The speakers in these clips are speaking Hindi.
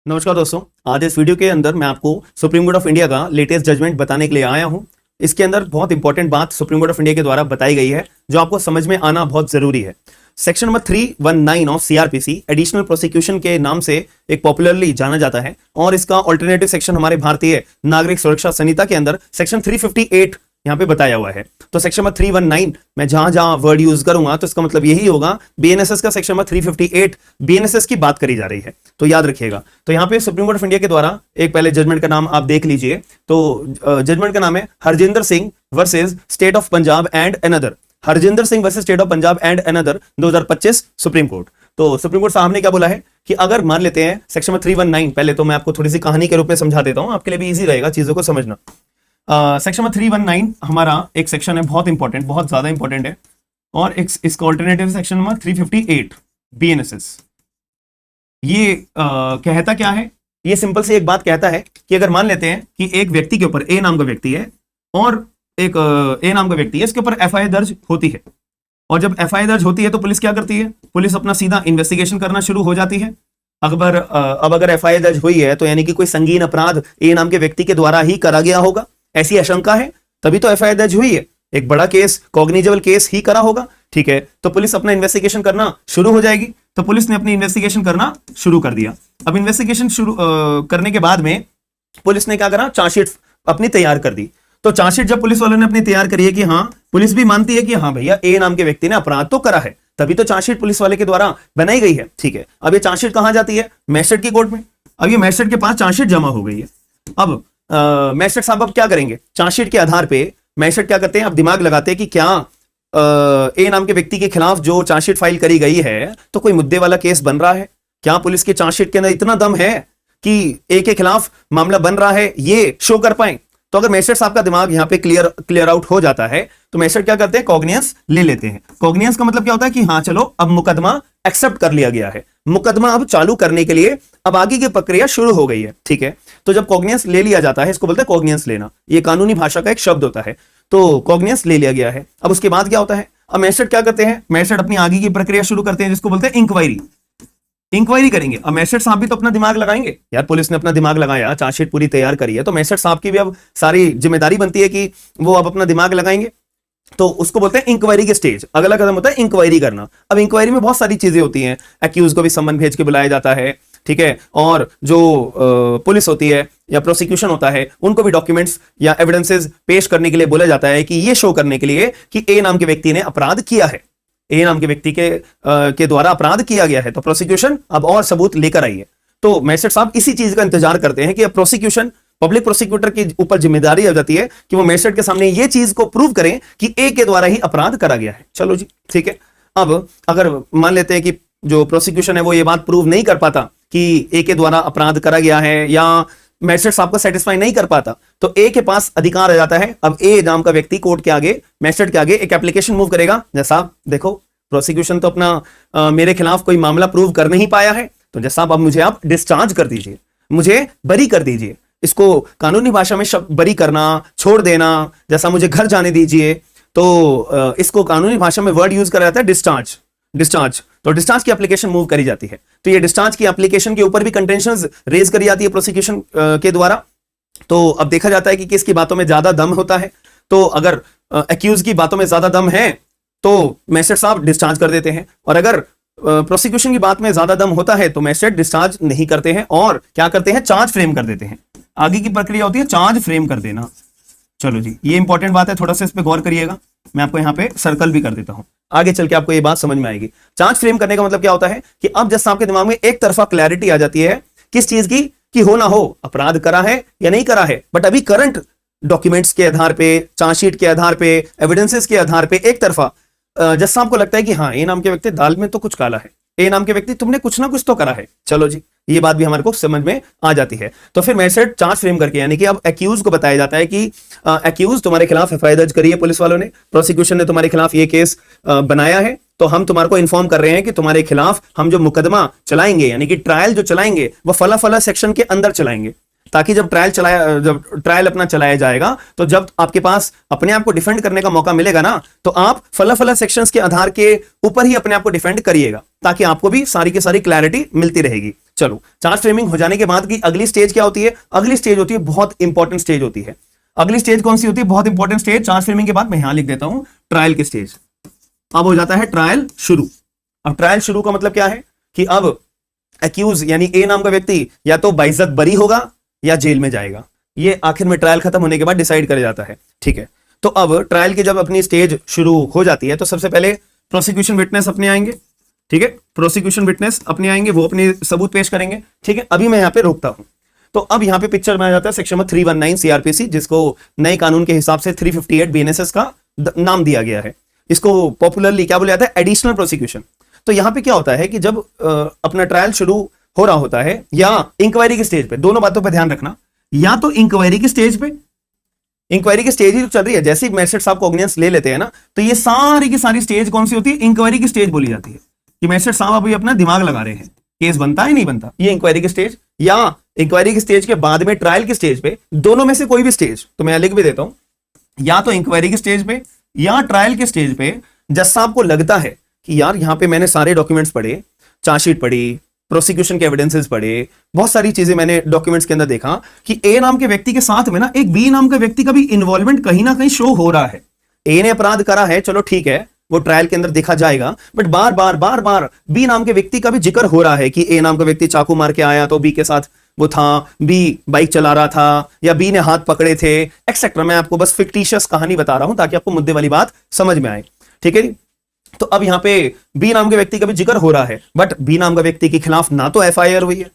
नमस्कार दोस्तों, आज इस वीडियो के अंदर मैं आपको सुप्रीम कोर्ट ऑफ इंडिया का लेटेस्ट जजमेंट बताने के लिए आया हूं। इसके अंदर बहुत इंपॉर्टेंट बात सुप्रीम कोर्ट ऑफ इंडिया के द्वारा बताई गई है जो आपको समझ में आना बहुत जरूरी है। Section number 319 of CrPC additional prosecution के नाम से एक पॉपुलरली जाना जाता है और इसका ऑल्टरनेटिव सेक्शन हमारे भारतीय नागरिक सुरक्षा संहिता के अंदर सेक्शन 358 यहां पे बताया हुआ है। तो सेक्शन नंबर 319 मैं जहां जहां वर्ड यूज करूंगा तो इसका मतलब यही होगा बीएनएसएस का सेक्शन नंबर 358 बीएनएसएस की बात करी जा रही है, तो याद रखिएगा। तो यहां पे सुप्रीम कोर्ट ऑफ इंडिया के द्वारा एक पहले जजमेंट का नाम आप देख लीजिए। तो जजमेंट का नाम है Harjinder Singh versus state of Punjab and another. Harjinder Singh versus state of Punjab and another 2025 supreme court. तो सुप्रीम कोर्ट साहब ने क्या बोला है कि अगर मान लेते हैं सेक्शन नंबर 319, पहले तो मैं आपको थोड़ी सी कहानी के रूप में समझा देता हूं, आपके लिए भी इजी रहेगा चीजों को समझना। सेक्शन नंबर 319 हमारा एक सेक्शन है, बहुत इंपॉर्टेंट, बहुत ज्यादा इंपॉर्टेंट है। और इसका ऑल्टरनेटिव सेक्शन नंबर 358 बीएनएसएस। ये कहता क्या है? ये सिंपल सी एक बात कहता है कि अगर मान लेते हैं कि एक व्यक्ति के ऊपर ए नाम का व्यक्ति है और एक ए नाम का व्यक्ति है, इसके ऊपर एफआईआर दर्ज होती है। और जब एफआईआर दर्ज होती है तो पुलिस क्या करती है? पुलिस अपना सीधा इन्वेस्टिगेशन करना शुरू हो जाती है। अगर एफआईआर दर्ज हुई है तो यानी कि कोई संगीन अपराध ए नाम के व्यक्ति के द्वारा ही करा गया होगा, ऐसी आशंका है, तभी तो एफआईआर दर्ज हुई है। एक बड़ा केस, कॉग्निजेबल केस ही करा होगा, ठीक है। तो पुलिस अपना इन्वेस्टिगेशन करना शुरू हो जाएगी। तो पुलिस ने अपनी इन्वेस्टिगेशन करना शुरू कर दिया। अब इन्वेस्टिगेशन शुरू करने के बाद में पुलिस ने क्या करा? चार्जशीट अपनी तैयार कर दी। तो चार्जशीट जब पुलिस वालों ने अपनी तैयार करी है कि हाँ, पुलिस भी मानती है कि हाँ भैया ए नाम के व्यक्ति ने अपराध तो करा है, तभी तो चार्जशीट पुलिस वाले के द्वारा बनाई गई है, ठीक है। अब ये चार्जशीट कहां जाती है? मैजिस्ट्रेट की कोर्ट में। अब ये मैजिस्ट्रेट के पास चार्जशीट जमा हो गई है। अब मैजिस्ट्रेट साहब अब क्या करेंगे? चार्जशीट के आधार पे मैजिस्ट्रेट क्या करते हैं? अब दिमाग लगाते हैं कि क्या ए नाम के व्यक्ति के खिलाफ जो चार्जशीट फाइल करी गई है तो कोई मुद्दे वाला केस बन रहा है? क्या पुलिस के चार्जशीट के अंदर इतना दम है कि ए के खिलाफ मामला बन रहा है, ये शो कर पाए? तो अगर मैजिस्ट्रेट साहब का दिमाग यहां पे क्लियर आउट हो जाता है तो मैजिस्ट्रेट क्या करते हैं? कॉग्नियंस ले लेते हैं। कॉग्नियंस का मतलब क्या होता है कि हाँ चलो, अब मुकदमा एक्सेप्ट कर लिया गया है, मुकदमा अब चालू करने के लिए अब आगे की प्रक्रिया शुरू हो गई है, ठीक है। तो जब कॉग्नियंस ले लिया जाता है, इसको बोलते हैं कॉग्नियंस लेना, ये कानूनी भाषा का एक शब्द होता है। तो कॉग्नियंस ले लिया गया है। अब उसके बाद क्या होता है? अब मैजिस्ट्रेट क्या करते हैं? मैजिस्ट्रेट अपनी आगे की प्रक्रिया शुरू करते हैं जिसको बोलते हैं इंक्वायरी। इंक्वायरी करेंगे। अब मैजिस्ट्रेट साहब भी तो अपना दिमाग लगाएंगे। यार पुलिस ने अपना दिमाग लगाया, चार्जशीट पूरी तैयार करी है, तो मैजिस्ट्रेट साहब की भी अब सारी जिम्मेदारी बनती है कि वो अब अपना दिमाग लगाएंगे। तो उसको बोलते हैं इंक्वायरी के स्टेज। अगला कदम होता है इंक्वायरी करना। अब इंक्वायरी में बहुत सारी चीजें होती हैं। एक्यूज को भी सम्मन भेज के बुलाया जाता है, ठीक है। और जो पुलिस होती है या प्रोसिक्यूशन होता है, उनको भी डॉक्यूमेंट्स या एविडेंसेस पेश करने के लिए बोला जाता है कि ये शो करने के लिए कि ए नाम के व्यक्ति ने अपराध किया है, ए नाम के व्यक्ति के द्वारा अपराध किया गया है। तो प्रोसिक्यूशन अब और सबूत लेकर आई है। तो मैजिस्ट्रेट साहब इसी चीज का इंतजार करते हैं कि अब प्रोसिक्यूशन, पब्लिक प्रोसिक्यूटर के ऊपर जिम्मेदारी आ जाती है कि वो मैजिस्ट्रेट के सामने ये चीज को प्रूव करें कि ए के द्वारा ही अपराध करा गया है। चलो जी, ठीक है। अब अगर मान लेते हैं कि जो प्रोसिक्यूशन है वो ये बात प्रूव नहीं कर पाता कि ए के द्वारा अपराध करा गया है, या मैजिस्ट्रेट साहब को सेटिस्फाई नहीं कर पाता, तो ए के पास अधिकार आ जाता है। अब ए नाम का व्यक्ति कोर्ट के आगे, मैजिस्ट्रेट के आगे एक एप्लीकेशन मूव करेगा। जैसा देखो, प्रोसिक्यूशन तो अपना मेरे खिलाफ कोई मामला प्रूव कर नहीं पाया है, तो जैसा अब मुझे आप डिस्चार्ज कर दीजिए, मुझे बरी कर दीजिए। इसको कानूनी भाषा में शब्द बरी करना, छोड़ देना, जैसा मुझे घर जाने दीजिए, तो इसको कानूनी भाषा में वर्ड यूज करा जाता है डिस्चार्ज। डिस्चार्ज, तो डिस्चार्ज की एप्लीकेशन मूव करी जाती है। तो ये डिस्चार्ज की एप्लीकेशन के ऊपर भी कंटेंशंस रेज करी जाती है प्रोसिक्यूशन के द्वारा। तो अब देखा जाता है कि किसकी बातों में ज्यादा दम होता है। तो अगर एक्यूज की बातों में ज्यादा दम है तो मैजिस्ट्रेट साहब डिस्चार्ज कर देते हैं, और अगर प्रोसिक्यूशन की बात में ज्यादा दम होता है तो मैजिस्ट्रेट डिस्चार्ज नहीं करते हैं और क्या करते हैं? चार्ज फ्रेम कर देते हैं। आगे की प्रक्रिया होती है चार्ज फ्रेम कर देना। चलो जी, ये इंपॉर्टेंट बात है, थोड़ा सा इस पे गौर करिएगा। मैं आपको यहाँ पे सर्कल भी कर देता हूं, आगे चल के आपको ये बात समझ में आएगी। चार्ज फ्रेम करने का मतलब क्या होता है कि अब जैसा आपके दिमाग में एक तरफा क्लैरिटी आ जाती है किस चीज की, कि हो ना हो अपराध करा है या नहीं करा है, बट अभी करंट डॉक्यूमेंट्स के आधार पे, चार्जशीट के आधार पे, एविडेंसेस के आधार पे एक तरफा जैसा आपको लगता है कि हाँ, ए नाम के व्यक्ति दाल में तो कुछ काला है, ए नाम के व्यक्ति तुमने कुछ ना कुछ तो करा है। चलो जी, ये बात भी हमारे को समझ में आ जाती है। तो फिर मैजिस्ट्रेट चार्ज फ्रेम करके, यानी कि अब एक्यूज को बताया जाता है कि एक्यूज तुम्हारे खिलाफ एफआईआर दर्ज करी है पुलिस वालों ने, प्रोसिक्यूशन ने तुम्हारे खिलाफ ये केस बनाया है, तो हम तुम्हारे को इन्फॉर्म कर रहे हैं कि तुम्हारे खिलाफ हम जो मुकदमा चलाएंगे, यानी कि ट्रायल जो चलाएंगे, वो फला फला सेक्शन के अंदर चलाएंगे, ताकि जब ट्रायल अपना चलाया जाएगा तो जब आपके पास अपने आप को डिफेंड करने का मौका मिलेगा ना, तो आप फला फला सेक्शंस के आधार के ऊपर ही अपने आप को डिफेंड करिएगा, ताकि आपको भी सारी की सारी क्लैरिटी मिलती रहेगी। चलो, चार्ज फ्रेमिंग हो जाने के बाद की अगली स्टेज क्या होती है? अगली स्टेज होती है, बहुत इंपॉर्टेंट स्टेज होती है। अगली स्टेज कौन सी होती है? बहुत इंपॉर्टेंट स्टेज चार्ज फ्रेमिंग के बाद मैं यहां लिख देता हूं, ट्रायल की स्टेज। अब हो जाता है ट्रायल शुरू। अब ट्रायल शुरू का मतलब क्या है कि अब एक्यूज यानी ए नाम का व्यक्ति या तो बाइज्जत बरी होगा या जेल में जाएगा। ये आखिर में ट्रायल खत्म होने के बाद डिसाइड कर जाता है, ठीक है। तो अब ट्रायल की जब अपनी स्टेज शुरू हो जाती है तो सबसे पहले प्रोसिक्यूशन विटनेस अपने आएंगे, ठीक है। प्रोसिक्यूशन विटनेस अपने आएंगे, वो अपने सबूत पेश करेंगे, ठीक है। अभी मैं यहां पे रोकता हूं। तो अब यहां पे पिक्चर में आ जाता है सेक्शन नंबर 319 सीआरपीसी, जिसको नए कानून के हिसाब से 358 बीएनएसएस का नाम दिया गया है। इसको पॉपुलरली क्या बोला जाता है? Additional prosecution. तो यहां पे क्या होता है कि जब अपना ट्रायल शुरू हो रहा होता है या इंक्वायरी की स्टेज पे, दोनों बातों पर ध्यान रखना, या तो इंक्वायरी की स्टेज पे, इंक्वायरी की स्टेज ही तो चल रही है, जैसे ही मैजिस्ट्रेट साहब को ऑडियंस ले लेते हैं ना, तो ये सारी की सारी स्टेज कौन सी होती है? इंक्वायरी की स्टेज बोली जाती है कि मैजिस्ट्रेट साहब अभी अपना दिमाग लगा रहे हैं, केस बनता है नहीं बनता, ये इंक्वायरी की स्टेज। या इंक्वायरी की स्टेज के बाद में ट्रायल की स्टेज पे, दोनों में से कोई भी स्टेज, तो मैं लिख भी देता हूं, या तो इंक्वायरी की स्टेज पे या ट्रायल की स्टेज पे जज साहब को लगता है कि यार यहां पे मैंने सारे डॉक्यूमेंट्स पढ़े, चार्जशीट पढ़ी, प्रोसिक्यूशन के एविडेंसेस पढ़े, बहुत सारी चीजें मैंने डॉक्यूमेंट्स के अंदर देखा कि ए नाम के व्यक्ति के साथ में ना एक बी नाम के व्यक्ति का भी इन्वॉल्वमेंट कहीं ना कहीं शो हो रहा है। ए ने अपराध करा है, चलो ठीक है, वो ट्रायल के अंदर देखा जाएगा, but bar bar bar bar B नाम के व्यक्ति का भी जिक्र हो रहा है कि ए नाम का व्यक्ति चाकू मार के आया तो बी के साथ वो था, बी बाइक चला रहा था, या बी ने हाथ पकड़े थे, एक्सेट्रा। मैं आपको बस फिक्टिशियस कहानी बता रहा हूं ताकि आपको मुद्दे वाली बात समझ में आए, ठीक है जी। तो अब यहां पे बी नाम के व्यक्ति का भी जिक्र हो रहा है, बट बी नाम का व्यक्ति के खिलाफ ना तो एफआईआर हुई है,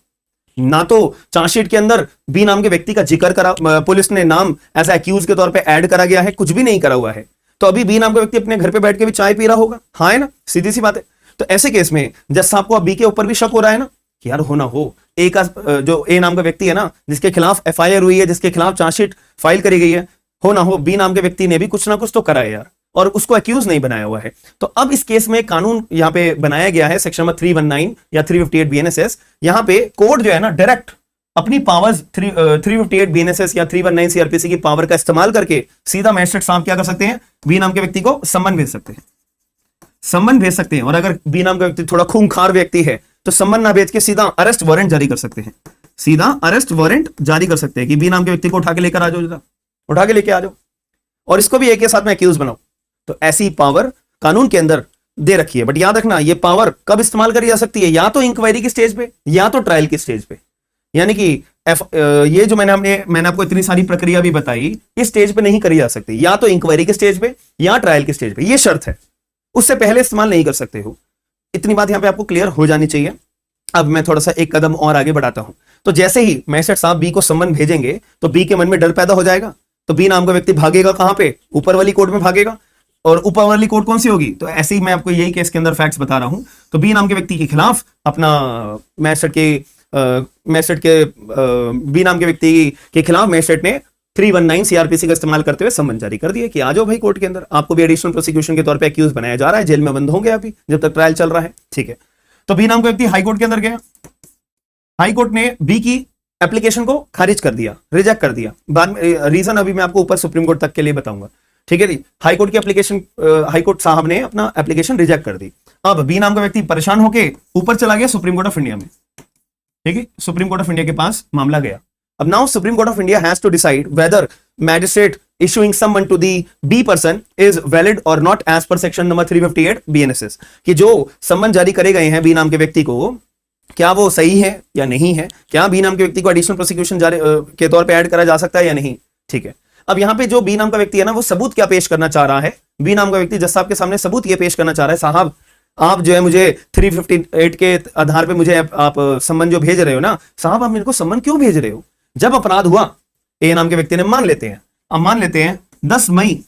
ना तो चार्जशीट के अंदर बी नाम के व्यक्ति का जिक्र करा, पुलिस ने नाम एज एक्यूज के तौर पे ऐड करा गया है, कुछ भी नहीं करा हुआ है। तो अभी बी नाम का व्यक्ति अपने घर पे बैठ के भी चाय पी रहा होगा, हाँ है ना, सीधी सी बात है। तो ऐसे केस में जज साहब को अब बी के ऊपर भी शक हो रहा है ना कि यार हो ना हो ए का, जो ए नाम का व्यक्ति है ना, जिसके खिलाफ एफआईआर हुई है, जिसके खिलाफ चार्जशीट फाइल करी गई है, हो ना हो बी नाम के व्यक्ति ने भी कुछ ना कुछ तो करा है यार, और उसको एक्यूज नहीं बनाया हुआ है। तो अब इस केस में कानून यहां पे बनाया गया है, सेक्शन नंबर 319 या 358 बीएनएसएस। यहां पे कोर्ट जो है ना, डायरेक्ट अपनी पावर्स 358 बीएनएसएस या 319 सीआरपीसी की पावर का इस्तेमाल करके सीधा मैजिस्ट्रेट साहब क्या कर सकते हैं? बी नाम के व्यक्ति को सम्मन भेज सकते हैं, सम्मन भेज सकते हैं। और अगर बी नाम का व्यक्ति थोड़ा खूंखार व्यक्ति है तो सम्मन ना भेज के सीधा अरेस्ट वारंट जारी कर सकते हैं, सीधा अरेस्ट वारंट जारी कर सकते हैं कि बी नाम के व्यक्ति को उठा के लेकर आ जाओ, उठा के लेके आ जाओ, और इसको भी एक के साथ में एक्यूज बनाओ। तो ऐसी पावर कानून के अंदर दे रखी है। बट याद रखना, ये पावर कब इस्तेमाल करी जा सकती है? या तो इंक्वायरी की स्टेज पे या तो ट्रायल की स्टेज पे। यानी कि ये जो मैंने आपको इतनी सारी प्रक्रिया भी बताई, इस स्टेज पे नहीं करी जा सकती, या तो इंक्वायरी के स्टेज पे या ट्रायल के स्टेज पे, ये शर्त है। उससे पहले इस्तेमाल नहीं कर सकते हो। इतनी बात यहां पे आपको क्लियर हो जानी चाहिए। अब मैं थोड़ा सा एक कदम और आगे बढ़ाता हूं। तो जैसे ही मैजिस्ट्रेट साहब बी को सम्मन भेजेंगे तो बी के मन में डर पैदा हो जाएगा। तो बी नाम का व्यक्ति भागेगा कहां पे? ऊपर वाली कोर्ट में भागेगा। और ऊपर वाली कोर्ट कौन सी होगी? तो ऐसे ही मैं आपको यही केस के अंदर फैक्ट्स बता रहा हूं। तो बी नाम के व्यक्ति के खिलाफ अपना मैजिस्ट्रेट के बी नाम के व्यक्ति के खिलाफ मैजिस्ट्रेट ने 319 सीआरपीसी का इस्तेमाल करते हुए सम्मन जारी कर दिया कि आ जाओ भाई कोर्ट के अंदर, आपको भी एडिशनल प्रोसिक्यूशन के तौर पे एक्यूज बनाया जा रहा है, जेल में बंद होंगे अभी जब तक ट्रायल चल रहा है, ठीक है। तो बी नाम का व्यक्ति हाई कोर्ट के अंदर गया, हाई कोर्ट ने बी की एप्लीकेशन को खारिज कर दिया, रिजेक्ट कर दिया। बाद में रीजन अभी मैं आपको ऊपर सुप्रीम कोर्ट तक के लिए बताऊंगा, ठीक है जी। हाई कोर्ट की एप्लीकेशन, हाई कोर्ट साहब ने अपना एप्लीकेशन रिजेक्ट कर दी। अब बी नाम का व्यक्ति परेशान होकर ऊपर चला गया सुप्रीम कोर्ट ऑफ इंडिया में, ठीक है। सुप्रीम कोर्ट ऑफ इंडिया के पास मामला गया। अब now supreme court of India has to decide whether magistrate issuing summon to the B person is valid or not as per section number 358 BNSS, कि जो सम्मन जारी करे गए हैं बी नाम के व्यक्ति को, क्या वो सही है या नहीं है, क्या बी नाम के व्यक्ति को एडिशनल प्रोसिक्यूशन जारी के तौर पे ऐड करा जा सकता है या नहीं, ठीक है। अब यहां पे जो बी नाम का व्यक्ति है ना, वो सबूत क्या पेश करना चाह रहा है? बी नाम का व्यक्ति जज साहब के सामने सबूत ये पेश करना चाह रहा है, साहब आप जो है मुझे 358 के आधार पे मुझे आप सम्मन जो भेज रहे हो ना, साहब आप मेरे को सम्मन क्यों भेज रहे हो? जब अपराध हुआ ए नाम के व्यक्ति ने, मान लेते हैं, अब मान लेते हैं 10 मई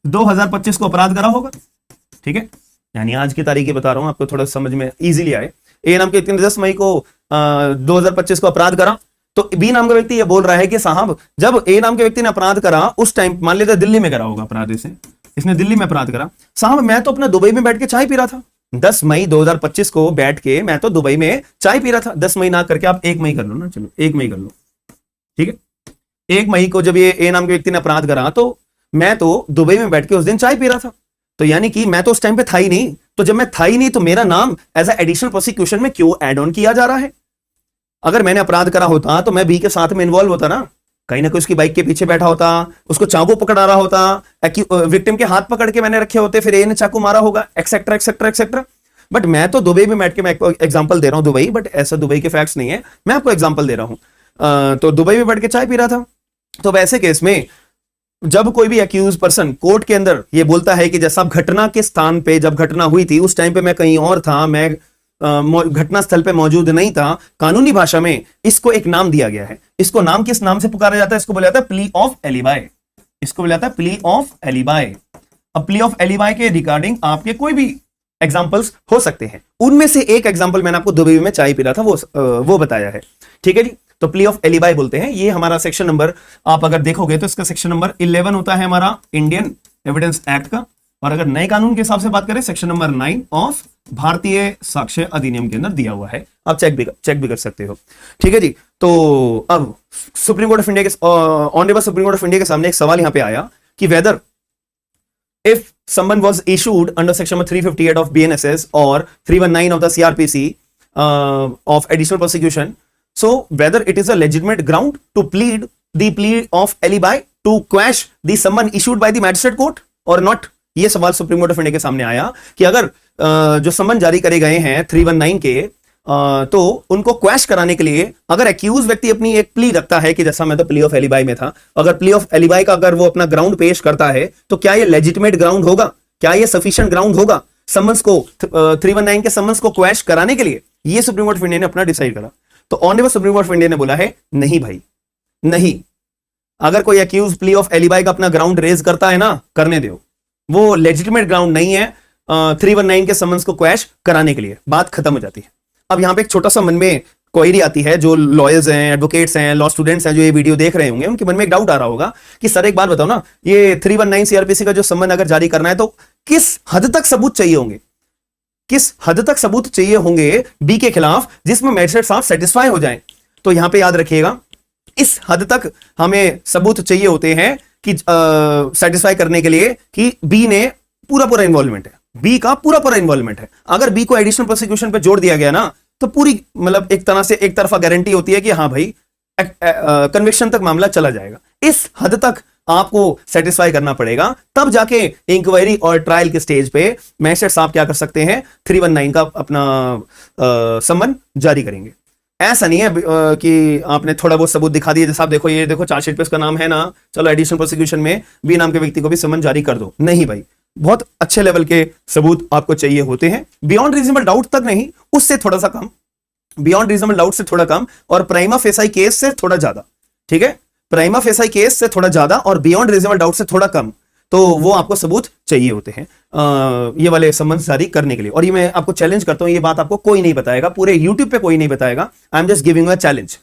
2025 को अपराध करा होगा, ठीक है, यानी आज की तारीख बता रहा हूं आपको थोड़ा समझ में इजीली आए। ए नाम के व्यक्ति ने 10 मई को 2025 को अपराध करा, तो बी नाम का व्यक्ति ये बोल रहा है कि साहब जब ए नाम के व्यक्ति ने अपराध करा उस टाइम, मान लेते दिल्ली में करा होगा अपराध, इसने दिल्ली में अपराध करा, साहब मैं तो अपना दुबई में बैठ के चाय पी रहा था। 10 मई 2025 को बैठ के मैं तो दुबई में चाय पी रहा था। 10 मई ना करके आप 1 मई कर लो ना, चलो 1 मई कर लो, ठीक है। 1 मई को जब ये ए नाम के व्यक्ति ने अपराध करा तो मैं तो दुबई में बैठ के उस दिन चाय पी रहा था, तो यानी कि मैं तो उस टाइम पे था ही नहीं। तो जब मैं था ही नहीं तो मेरा नाम एज ए एडिशनल प्रोसिक्यूशन में क्यों ऐड ऑन किया जा रहा है? अगर मैंने अपराध करा होता तो मैं बी के साथ में इन्वॉल्व होता ना, कहीं ना कहीं उसकी बाइक के पीछे बैठा होता, उसको चाकू पकड़ा रहा होता, विक्टिम के हाथ पकड़ के मैंने रखे होते, फिर ए ने चाकू मारा होगा, एक्सेट्रा एक्सेट्रा एक्सेट्रा। बट मैं तो दुबई में बैठ के मैं एग्जांपल दे रहा हूं दुबई, बट ऐसा दुबई के फैक्ट्स नहीं है, मैं आपको एग्जांपल दे रहा हूं। तो दुबई में बैठ के चाय पी रहा था। तो वैसे केस में जब कोई भी अक्यूज पर्सन कोर्ट के अंदर ये बोलता है कि जैसा घटना के स्थान पे जब घटना हुई थी उस टाइम पे मैं कहीं और था, मैं घटना स्थल पे मौजूद नहीं था, कानूनी भाषा में इसको एक नाम दिया गया है। इसको नाम किस नाम से पुकारा जाता है? इसको बोला जाता है प्ली ऑफ एलिबाई। इसको बोला जाता है प्ली ऑफ एलिबाई। अब प्ली ऑफ एलिबाई के रिगार्डिंग आपके कोई भी एग्जांपल्स हो सकते हैं, उनमें से एक एग्जांपल मैंने आपको दुबई में चाय पी रहा था वो बताया है। ठीक है जी, तो प्ली ऑफ एलिबाई बोलते हैं। ये हमारा सेक्शन नंबर आप अगर देखोगे तो इसका सेक्शन नंबर 11 होता है हमारा इंडियन एविडेंस एक्ट का, और अगर नए कानून के हिसाब से बात करें सेक्शन नंबर 9 ऑफ भारतीय साक्ष्य अधिनियम के अंदर दिया हुआ है। आप चेक भी कर सकते हो। ठीक है जी, तो अब सुप्रीम कोर्ट ऑफ इंडिया के honourable supreme court of India के सामने एक सवाल यहां पे आया कि weather if someone was issued under section 358 of BNSS or 319 of the CRPC of additional prosecution, so whether it is a legitimate ground to plead the plea of alibi to quash the summon issued by the magistrate court or not। ये सवाल सुप्रीम कोर्ट ऑफ इंडिया के सामने आया कि अगर जो सम्मन जारी करे गए हैं 319 के, तो उनको क्वैश कराने के लिए अगर एक्यूज व्यक्ति अपनी एक प्ली रखता है कि जैसा मैं तो प्ली ऑफ एलिबाई में था, अगर प्ली ऑफ एलिबाई का अगर वो अपना ग्राउंड पेश करता है तो क्या ये लेजिटिमेट ग्राउंड होगा, क्या ये सफिशिएंट ग्राउंड होगा समन्स को 319 के समन्स को क्वैश कराने के लिए? ये सुप्रीम कोर्ट ऑफ इंडिया ने अपना डिसाइड करा। तो honourable supreme court of India ने बोला है नहीं भाई, नहीं, अगर कोई एक्यूज प्ली ऑफ एलिबाई का अपना ग्राउंड रेज करता है ना, करने दो, वो लेजिटिमेट ग्राउंड नहीं है 319 के समन्स को क्वैश कराने के लिए। बात खत्म हो जाती है। अब यहां पे एक छोटा सा मन में क्वेरी आती है, जो लॉयर्स हैं, एडवोकेट्स हैं, लॉ स्टूडेंट्स हैं जो ये वीडियो देख रहे होंगे, उनके मन में एक डाउट आ रहा होगा कि सर एक बात बताओ ना, ये 319 सीआरपीसी का जो सम्मन अगर जारी करना है तो किस हद तक सबूत चाहिए होंगे, किस हद तक सबूत चाहिए होंगे बी के खिलाफ जिसमें मैजिस्ट्रेट साहब सेटिस्फाई हो जाए? तो यहां पे याद रखिएगा, इस हद तक हमें सबूत चाहिए होते हैं कि सेटिस्फाई करने के लिए कि बी ने पूरा इन्वॉल्वमेंट है, बी का पूरा इन्वॉल्वमेंट है। अगर बी को एडिशनल प्रोसिक्यूशन पे जोड़ दिया गया ना, तो पूरी मतलब एक तरह से एक तरफा गारंटी होती है कि हाँ भाई कन्विक्शन तक मामला चला जाएगा। इस हद तक आपको सेटिस्फाई करना पड़ेगा, तब जाके इंक्वायरी और ट्रायल के स्टेज पे मैजिस्ट्रेट साहब क्या कर सकते हैं, 319 का अपना सम्मन जारी करेंगे। ऐसा नहीं है कि आपने थोड़ा बहुत सबूत दिखा दिया, जैसे आप देखो, ये देखो चार्जशीट पे उसका नाम है ना, चलो एडिशनल प्रोसिक्यूशन में बी नाम के व्यक्ति को भी सम्मन जारी कर दो। नहीं भाई, बहुत अच्छे लेवल के सबूत आपको चाहिए होते हैं, बियॉन्ड रीजनेबल डाउट तक नहीं, उससे थोड़ा सा कम, बियॉन्ड रीजनेबल डाउट से थोड़ा कम, और प्राइमा फेसाई केस से थोड़ा ज्यादा। ठीक है, प्राइमा फेसाई केस से थोड़ा ज्यादा और बियॉन्ड रीजनेबल डाउट से थोड़ा कम, तो वो आपको सबूत चाहिए होते हैं ये वाले सम्मन जारी करने के लिए। और ये मैं आपको चैलेंज करता हूं, ये बात आपको कोई नहीं बताएगा, पूरे यूट्यूब पे कोई नहीं बताएगा। I am just giving a challenge.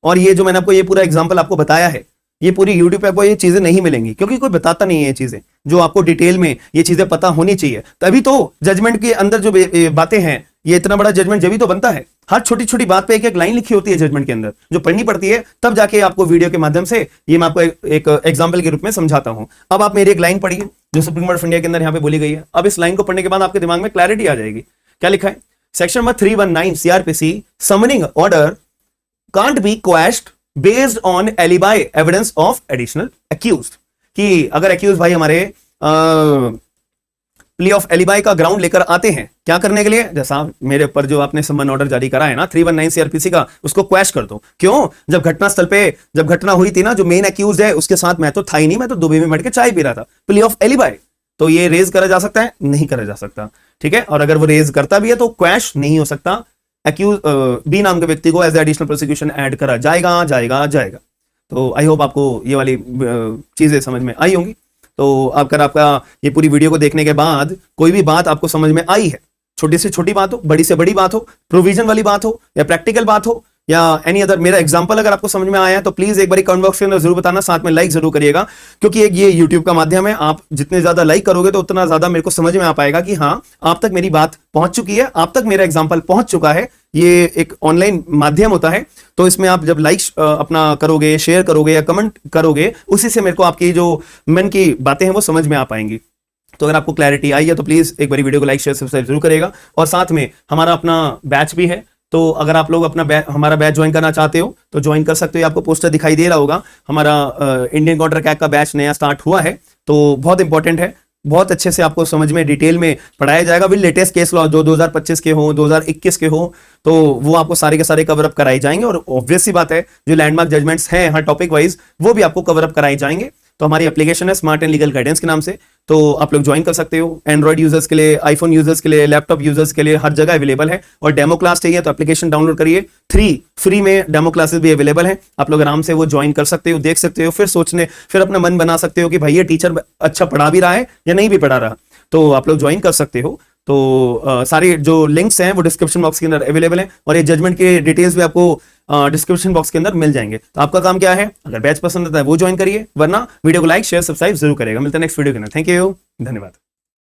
और ये जो मैंने आपको ये पूरा एग्जांपल आपको बताया है, ये पूरी यूट्यूब पे आपको ये चीजें नहीं मिलेंगी, क्योंकि कोई बताता नहीं है ये चीजें, जो आपको डिटेल में ये चीजें पता होनी चाहिए। तभी तो जजमेंट के अंदर जो बातें हैं, ये इतना बड़ा जजमेंट जब भी तो बनता है। हर छोटी छोटी बात पे एक एक लाइन लिखी होती है जजमेंट के अंदर, जो पढ़नी पड़ती है, तब जाके आपको वीडियो के माध्यम से ये मैं आपको एक एग्जाम्पल के रूप में समझाता हूं। अब आप मेरी एक लाइन पढ़िए जो सुप्रीम कोर्ट ऑफ इंडिया के अंदर यहां पे बोली गई है। अब इस लाइन को पढ़ने के बाद आपके दिमाग में क्लैरिटी आ जाएगी। क्या लिखा है? Section number 319 CrPC summoning order can't be quashed based on alibi evidence of additional accused. कि अगर एक्यूज भाई हमारे प्ली ऑफ एलिबाई का ग्राउंड लेकर आते हैं, क्या करने के लिए, जैसा मेरे ऊपर जो आपने सम्मन ऑर्डर जारी करा है ना 319 सीआरपीसी का, उसको क्वैश कर दो। क्यों? जब घटना स्थल पे जब घटना हुई थी ना, जो मेन एक्यूज है उसके साथ मैं तो था ही नहीं, मैं तो दुबई में बैठ के चाय पी रहा था। प्ली ऑफ एलिबाई तो ये रेज करा जा सकता है? नहीं करा जा सकता। ठीक है, और अगर वो रेज करता भी है तो क्वैश नहीं हो सकता। एक्यूज बी नाम के व्यक्ति को एज एडिशनल प्रोसिक्यूशन ऐड करा जाएगा जाएगा जाएगा। तो आई होप आपको ये वाली चीजें समझ में आई होंगी। तो अगर आपका ये पूरी वीडियो को देखने के बाद कोई भी बात आपको समझ में आई है, छोटी से छोटी बात हो, बड़ी से बड़ी बात हो, प्रोविजन वाली बात हो या प्रैक्टिकल बात हो या एनी अदर मेरा एग्जांपल अगर आपको समझ में आया है, तो प्लीज एक बार कमेंट बॉक्स के अंदर जरूर बताना, साथ में लाइक जरूर करिएगा, क्योंकि एक ये यूट्यूब का माध्यम है। आप जितने ज्यादा लाइक करोगे तो उतना ज्यादा मेरे को समझ में आ पाएगा कि हाँ आप तक मेरी बात पहुंच चुकी है, आप तक मेरा एग्जाम्पल पहुंच चुका है। ये एक ऑनलाइन माध्यम होता है, तो इसमें आप जब लाइक अपना करोगे, शेयर करोगे या कमेंट करोगे, उसी से मेरे को आपकी जो मन की बातें हैं वो समझ में आ पाएंगी। तो अगर आपको क्लैरिटी आई है तो प्लीज एक बार वीडियो को लाइक शेयर सब्सक्राइब जरूर करेगा। और साथ में हमारा अपना बैच भी है, तो अगर आप लोग अपना हमारा बैच ज्वाइन करना चाहते हो तो ज्वाइन कर सकते हो। आपको पोस्टर दिखाई दे रहा होगा, हमारा इंडियन काउंटर अटैक का बैच नया स्टार्ट हुआ है, तो बहुत इंपॉर्टेंट है। बहुत अच्छे से आपको समझ में डिटेल में पढ़ाया जाएगा। विद लेटेस्ट केस लॉ जो 2025 के हो, 2021 के हो, तो वो आपको सारे के सारे कवर अप कराए जाएंगे। और ऑब्वियस सी बात है, जो लैंडमार्क जजमेंट्स हैं हर टॉपिक वाइज, वो भी आपको कवर अप कराए जाएंगे। तो हमारी एप्लीकेशन है स्मार्ट एंड लीगल गाइडेंस के नाम से, तो आप लोग ज्वाइन कर सकते हो। एंड्रॉइड यूजर्स के लिए, आईफोन यूजर्स के लिए, लैपटॉप यूजर्स के लिए हर जगह अवेलेबल है। और डेमो क्लास चाहिए तो एप्लीकेशन डाउनलोड करिए, फ्री में डेमो क्लासेस भी अवेलेबल है। आप लोग आराम से वो ज्वाइन कर सकते हो, देख सकते हो, फिर अपना मन बना सकते हो कि भाई ये टीचर अच्छा पढ़ा भी रहा है या नहीं भी पढ़ा रहा, तो आप लोग ज्वाइन कर सकते हो। तो सारे जो लिंक्स हैं वो डिस्क्रिप्शन बॉक्स के अंदर अवेलेबल हैं, और ये जजमेंट के डिटेल्स भी आपको डिस्क्रिप्शन बॉक्स के अंदर मिल जाएंगे। तो आपका काम क्या है, अगर बैच पसंद आता है वो ज्वाइन करिए, वरना वीडियो को लाइक शेयर सब्सक्राइब जरूर करेगा। मिलते हैं नेक्स्ट वीडियो के अंदर। थैंक यू, धन्यवाद।